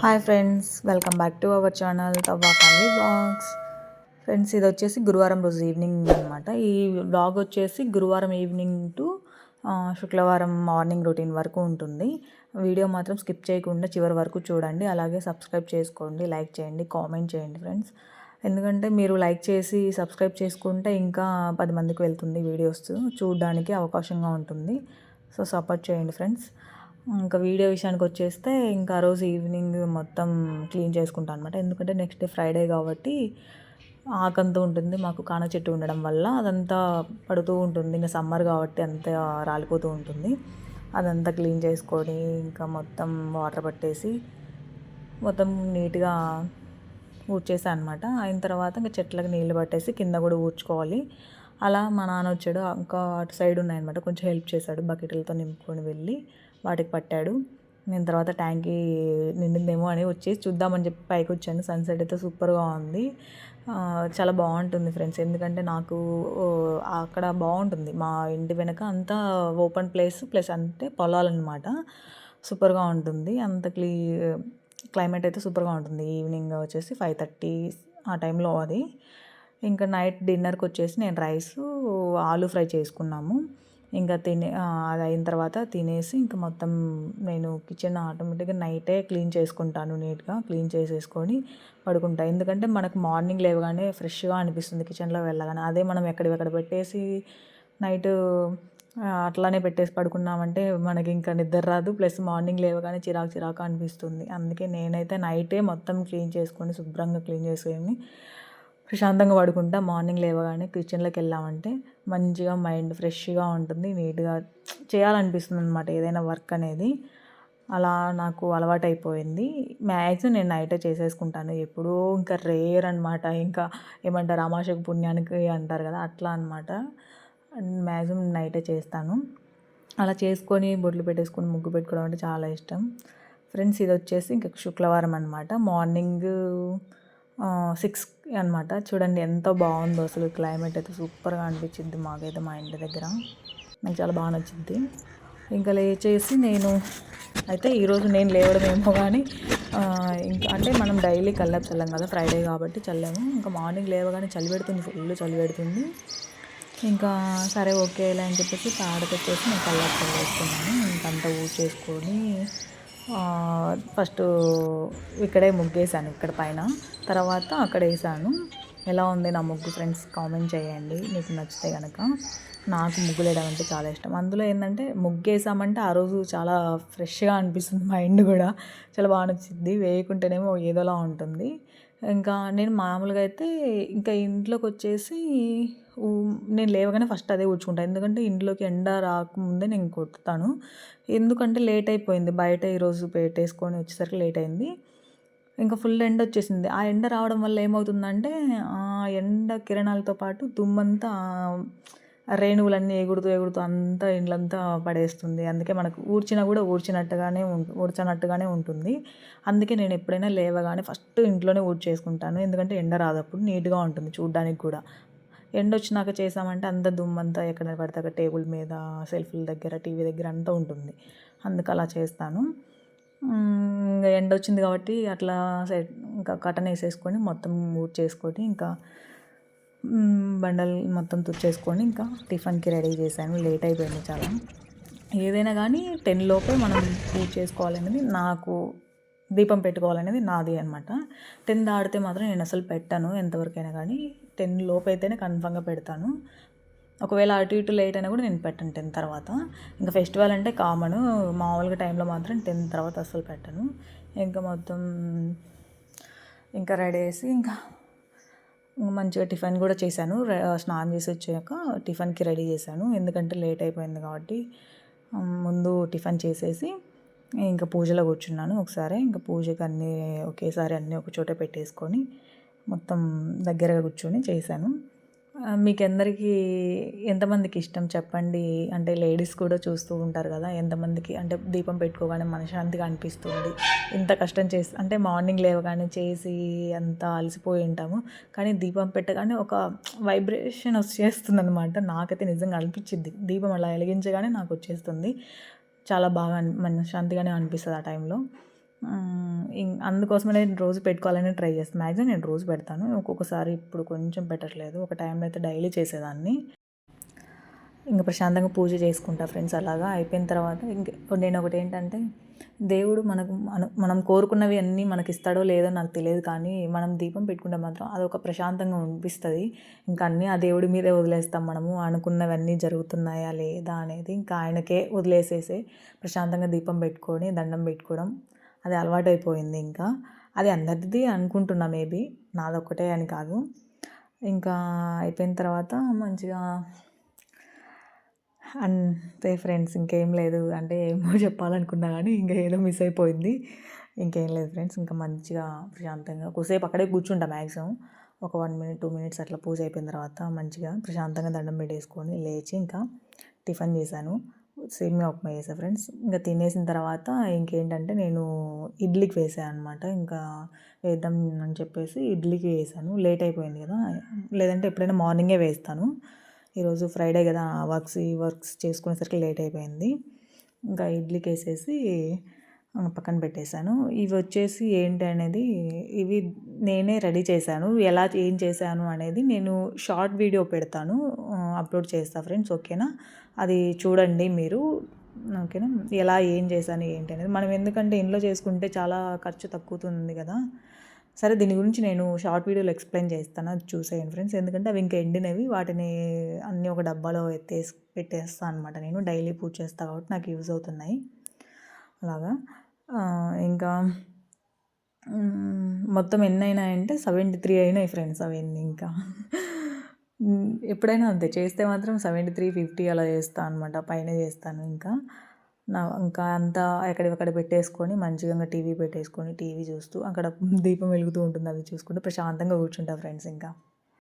Hi friends, welcome back to our channel Tavva family vlogs. Friends, ఇది వచ్చేసి గురువారం రోజు ఈవినింగ్ అనమాట. ఈ వ్లాగ్ వచ్చేసి గురువారం ఈవినింగ్ టు శుక్రవారం మార్నింగ్ రొటీన్ వరకు ఉంటుంది. వీడియో మాత్రం స్కిప్ చేయకుండా చివరి వరకు చూడండి. అలాగే సబ్స్క్రైబ్ చేసుకోండి, లైక్ చేయండి, కామెంట్ చేయండి ఫ్రెండ్స్. ఎందుకంటే మీరు లైక్ చేసి సబ్స్క్రైబ్ చేసుకుంటే ఇంకా 10 మందికి వెళ్తుంది వీడియోస్ చూడడానికి అవకాశంగా ఉంటుంది. సో సపోర్ట్ చేయండి ఫ్రెండ్స్. ఇంకా వీడియో విషయానికి వచ్చేస్తే ఇంకా ఆ రోజు ఈవినింగ్ మొత్తం క్లీన్ చేసుకుంటాను అనమాట. ఎందుకంటే నెక్స్ట్ డే ఫ్రైడే కాబట్టి ఆకంతూ ఉంటుంది. మాకు కాన చెట్టు ఉండడం వల్ల అదంతా పడుతూ ఉంటుంది. ఇంకా సమ్మర్ కాబట్టి అంతా రాలిపోతూ ఉంటుంది. అదంతా క్లీన్ చేసుకొని ఇంకా మొత్తం వాటర్ పట్టేసి మొత్తం నీట్గా ఊడ్చేసాను అనమాట. అయిన తర్వాత ఇంకా చెట్లకు నీళ్ళు పట్టేసి కింద కూడా ఊడ్చుకోవాలి. అలా మా నాన్న వచ్చాడు, ఇంకా అటు సైడ్ ఉన్నాయన్నమాట, కొంచెం హెల్ప్ చేశాడు. బకెట్లతో నింపుకొని వెళ్ళి వాటికి పట్టాడు. నేను తర్వాత ట్యాంకీ నిండిందేమో అని వచ్చి చూద్దామని చెప్పి పైకి వచ్చాను. సన్సెట్ అయితే సూపర్గా ఉంది. చాలా బాగుంటుంది ఫ్రెండ్స్. ఎందుకంటే నాకు అక్కడ బాగుంటుంది. మా ఇంటి వెనక అంతా ఓపెన్ ప్లేస్ ప్లస్ అంటే పొలాలన్నమాట. సూపర్గా ఉంటుంది. అంత క్లైమేట్ అయితే సూపర్గా ఉంటుంది. ఈవినింగ్ వచ్చేసి 5:30 ఆ టైంలో అది. ఇంకా నైట్ డిన్నర్కి వచ్చేసి నేను రైసు ఆలూ ఫ్రై చేసుకున్నాము. ఇంకా అది అయిన తర్వాత తినేసి ఇంకా మొత్తం నేను కిచెన్ ఆటోమేటిక్గా నైటే క్లీన్ చేసుకుంటాను. నీట్గా క్లీన్ చేసేసుకొని పడుకుంటా. ఎందుకంటే మనకు మార్నింగ్ లేవగానే ఫ్రెష్గా అనిపిస్తుంది కిచెన్లో వెళ్ళగానే. అదే మనం ఎక్కడివెక్కడ పెట్టేసి నైట్ అట్లానే పెట్టేసి పడుకున్నామంటే మనకి ఇంకా నిద్ర రాదు. ప్లస్ మార్నింగ్ లేవగానే చిరాకు చిరాకు అనిపిస్తుంది. అందుకే నేనైతే నైటే మొత్తం క్లీన్ చేసుకొని శుభ్రంగా క్లీన్ చేసుకొని ప్రశాంతంగా పడుకుంటా. మార్నింగ్ లేవగానే కిచెన్లోకి వెళ్ళామంటే మంచిగా మైండ్ ఫ్రెష్గా ఉంటుంది. నీట్గా చేయాలనిపిస్తుంది అనమాట ఏదైనా వర్క్ అనేది. అలా నాకు అలవాటు అయిపోయింది. మ్యాక్సిమం నేను నైటే చేసేసుకుంటాను. ఎప్పుడూ ఇంకా రేర్ అనమాట. ఇంకా ఏమంటారు అమావాస్యకు పుణ్యానికి అంటారు కదా, అట్లా అనమాట. మ్యాక్సిమం నైటే చేస్తాను. అలా చేసుకొని బొట్లు పెట్టేసుకొని ముగ్గు పెట్టుకోవడం అంటే చాలా ఇష్టం ఫ్రెండ్స్. ఇది వచ్చేసి ఇంకా శుక్రవారం అనమాట. మార్నింగ్ 6 అనమాట. చూడండి ఎంత బాగుందో అసలు. క్లైమేట్ అయితే సూపర్గా అనిపించింది మాకైతే మా ఇంటి దగ్గర. నాకు చాలా బాగా నచ్చింది. ఇంకా లేచేసి నేను అయితే ఈరోజు నేను లేవడం ఏమో కానీ ఇంకా అంటే మనం డైలీ కల్లాపు చల్లాం కదా, ఫ్రైడే కాబట్టి చల్లాము. ఇంకా మార్నింగ్ లేవగానే చలి పెడుతుంది, ఫుల్ చలి పెడుతుంది. ఇంకా సరే ఓకేలే అని చెప్పేసి తాడు తెచ్చేసి నేను కల్లాపు చల్లేసుకున్నాను. ఇంకంతా ఊడ్చేసుకొని ఫస్ట్ ఇక్కడే ముగ్గేసాను, ఇక్కడ పైన. తర్వాత అక్కడ వేసాను. ఎలా ఉంది నా ముగ్గు ఫ్రెండ్స్, కామెంట్ చేయండి మీకు నచ్చితే కనుక. నాకు ముగ్గులు వేయడం అంటే చాలా ఇష్టం. అందులో ఏంటంటే ముగ్గేసామంటే ఆ రోజు చాలా ఫ్రెష్గా అనిపిస్తుంది. మైండ్ కూడా చాలా బాగా నచ్చింది. వేయకుంటేనేమో ఏదోలా ఉంటుంది. ఇంకా నేను మామూలుగా అయితే ఇంకా ఇంట్లోకి వచ్చేసి నేను లేవగానే ఫస్ట్ అదే ఊడ్చుకుంటాను. ఎందుకంటే ఇంట్లోకి ఎండ రాకముందే నేను కొడతాను. ఎందుకంటే లేట్ అయిపోయింది. బయట ఈరోజు పెట్టేసుకొని వచ్చేసరికి లేట్ అయింది. ఇంకా ఫుల్ ఎండ వచ్చేసింది. ఆ ఎండ రావడం వల్ల ఏమవుతుందంటే ఆ ఎండ కిరణాలతో పాటు దుమ్మంతా రేణువులన్నీ ఎగురుతూ అంతా ఇండ్లంతా పడేస్తుంది. అందుకే మనకు ఊడ్చినా కూడా ఊడ్చనట్టుగానే ఉంటుంది. అందుకే నేను ఎప్పుడైనా లేవగానే ఫస్ట్ ఇంట్లోనే ఊడ్చేసుకుంటాను. ఎందుకంటే ఎండ రాదప్పుడు నీట్గా ఉంటుంది చూడడానికి కూడా. ఎండ వచ్చినాక చేసామంటే అంత దుమ్మంతా ఎక్కడ పడితే అక్కడ టేబుల్ మీద, సెల్ఫ్ల దగ్గర, టీవీ దగ్గర అంతా ఉంటుంది. అందుకు అలా చేస్తాను. ఇంకా ఎండ వచ్చింది కాబట్టి అట్లా ఇంకా కటన్ వేసేసుకొని మొత్తం ఊడ్చేసుకొని ఇంకా బండలు మొత్తం తుడిచేసుకొని ఇంకా టిఫిన్కి రెడీ చేశాను. లేట్ అయిపోయింది చాలా. ఏదైనా కానీ 10 లోపే మనం పూజ చేసుకోవాలనేది నాకు, దీపం పెట్టుకోవాలనేది నాది అనమాట. 10 దాటితే మాత్రం నేను అసలు పెట్టాను ఎంతవరకైనా కానీ. 10 లోపు అయితేనే కన్ఫామ్గా పెడతాను. ఒకవేళ అటు ఇటు లేట్ అయినా కూడా నేను పెట్టను 10 తర్వాత. ఇంకా ఫెస్టివల్ అంటే కామన్. మామూలుగా టైంలో మాత్రం 10 తర్వాత అస్సలు పెట్టను. ఇంకా మొత్తం ఇంకా రెడీ చేసి ఇంకా మంచిగా టిఫిన్ కూడా చేశాను. స్నానం చేసి వచ్చాక టిఫిన్కి రెడీ చేశాను. ఎందుకంటే లేట్ అయిపోయింది కాబట్టి ముందు టిఫిన్ చేసేసి ఇంకా పూజలో కూర్చున్నాను. ఒకసారి ఇంకా పూజకి అన్నీ ఒకేసారి అన్నీ ఒక చోట పెట్టేసుకొని మొత్తం దగ్గరగా కూర్చొని చేశాను. మీకు ఎంతమందికి ఇష్టం చెప్పండి. అంటే లేడీస్ కూడా చూస్తూ ఉంటారు కదా, ఎంతమందికి అంటే దీపం పెట్టుకోగానే మనశ్శాంతిగా అనిపిస్తుంది. ఇంత కష్టం చేసి అంటే మార్నింగ్ లేవగానే చేసి అంత అలసిపోయి ఉంటాము, కానీ దీపం పెట్టగానే ఒక వైబ్రేషన్ వచ్చేస్తుంది అనమాట. నాకైతే నిజంగా అనిపించింది. దీపం అలా వెలిగించగానే నాకు వచ్చేస్తుంది. చాలా బాగా మనశ్శాంతిగానే అనిపిస్తుంది ఆ టైంలో. అందుకోసమే నేను రోజు పెట్టుకోవాలని ట్రై చేస్తాను. మ్యాక్సిమం నేను రోజు పెడతాను. ఒక్కొక్కసారి ఇప్పుడు కొంచెం పెట్టట్లేదు. ఒక టైంలో అయితే డైలీ చేసేదాన్ని. ఇంక ప్రశాంతంగా పూజ చేసుకుంటా ఫ్రెండ్స్. అలాగా అయిపోయిన తర్వాత నేను ఒకటి ఏంటంటే, దేవుడు మనం కోరుకున్నవి అన్నీ మనకి ఇస్తాడో లేదో నాకు తెలియదు, కానీ మనం దీపం పెట్టుకుంటే మాత్రం అదొక ప్రశాంతంగా అనిపిస్తుంది. ఇంకా అన్నీ ఆ దేవుడి మీదే వదిలేస్తాం మనము. అనుకున్నవన్నీ జరుగుతున్నాయా లేదా అనేది ఇంకా ఆయనకే వదిలేసేసి ప్రశాంతంగా దీపం పెట్టుకొని దండం పెట్టుకోవడం అది అలవాటైపోయింది. ఇంకా అది అందరిది అనుకుంటున్నా, మేబీ నాదొక్కటే అని కాదు. ఇంకా అయిపోయిన తర్వాత మంచిగా అంతే ఫ్రెండ్స్, ఇంకేం లేదు. అంటే ఏమో చెప్పాలనుకున్నా కానీ ఇంకా ఏదో మిస్ అయిపోయింది. ఇంకేం లేదు ఫ్రెండ్స్. ఇంకా మంచిగా ప్రశాంతంగా కొద్దిసేపు అక్కడే కూర్చుంటా మ్యాక్సిమం. ఒక 1 మినిట్ 2 మినిట్స్ అట్లా పూజ అయిపోయిన తర్వాత మంచిగా ప్రశాంతంగా దండం పెట్టేసుకొని లేచి ఇంకా టిఫిన్ చేశాను. సేమియా ఉప్మా చేశా ఫ్రెండ్స్. ఇంకా తినేసిన తర్వాత ఇంకేంటంటే నేను ఇడ్లీకి వేసాను అనమాట. ఇంకా వేద్దాం అని చెప్పేసి ఇడ్లీకి వేసాను. లేట్ అయిపోయింది కదా, లేదంటే ఎప్పుడైనా మార్నింగే వేస్తాను. ఈరోజు ఫ్రైడే కదా, వర్క్స్ చేసుకునేసరికి లేట్ అయిపోయింది. ఇంకా ఇడ్లీకి వేసేసి పక్కన పెట్టేశాను. ఇవి వచ్చేసి ఏంటి అనేది, ఇవి నేనే రెడీ చేశాను. ఎలా ఏం చేశాను అనేది నేను షార్ట్ వీడియో పెడతాను, అప్లోడ్ చేస్తా ఫ్రెండ్స్. ఓకేనా, అది చూడండి మీరు. ఓకేనా, ఎలా ఏం చేశాను ఏంటి అనేది. మనం ఎందుకంటే ఇంట్లో చేసుకుంటే చాలా ఖర్చు తక్కువతుంది కదా. సరే, దీని గురించి నేను షార్ట్ వీడియోలో ఎక్స్ప్లెయిన్ చేస్తాను, అది చూసేయండి ఫ్రెండ్స్. ఎందుకంటే అవి ఇంకా ఎండినవి, వాటిని అన్నీ ఒక డబ్బాలో పెట్టేస్తాను అనమాట. నేను డైలీ పూజ చేస్తాను కాబట్టి నాకు యూజ్ అవుతున్నాయి అలాగా. ఇంకా మొత్తం ఎన్ని అయినాయంటే 73 అయినాయి ఫ్రెండ్స్. అవన్నీ ఇంకా ఎప్పుడైనా అంతే, చేస్తే మాత్రం 73, 50 అలా చేస్తాను అనమాట. పైన చేస్తాను. ఇంకా అంతా ఎక్కడివక్కడ పెట్టేసుకొని మంచిగా టీవీ పెట్టేసుకొని టీవీ చూస్తూ అక్కడ దీపం వెలుగుతూ ఉంటుంది, అది చూసుకుంటూ ప్రశాంతంగా కూర్చుంటా ఫ్రెండ్స్. ఇంకా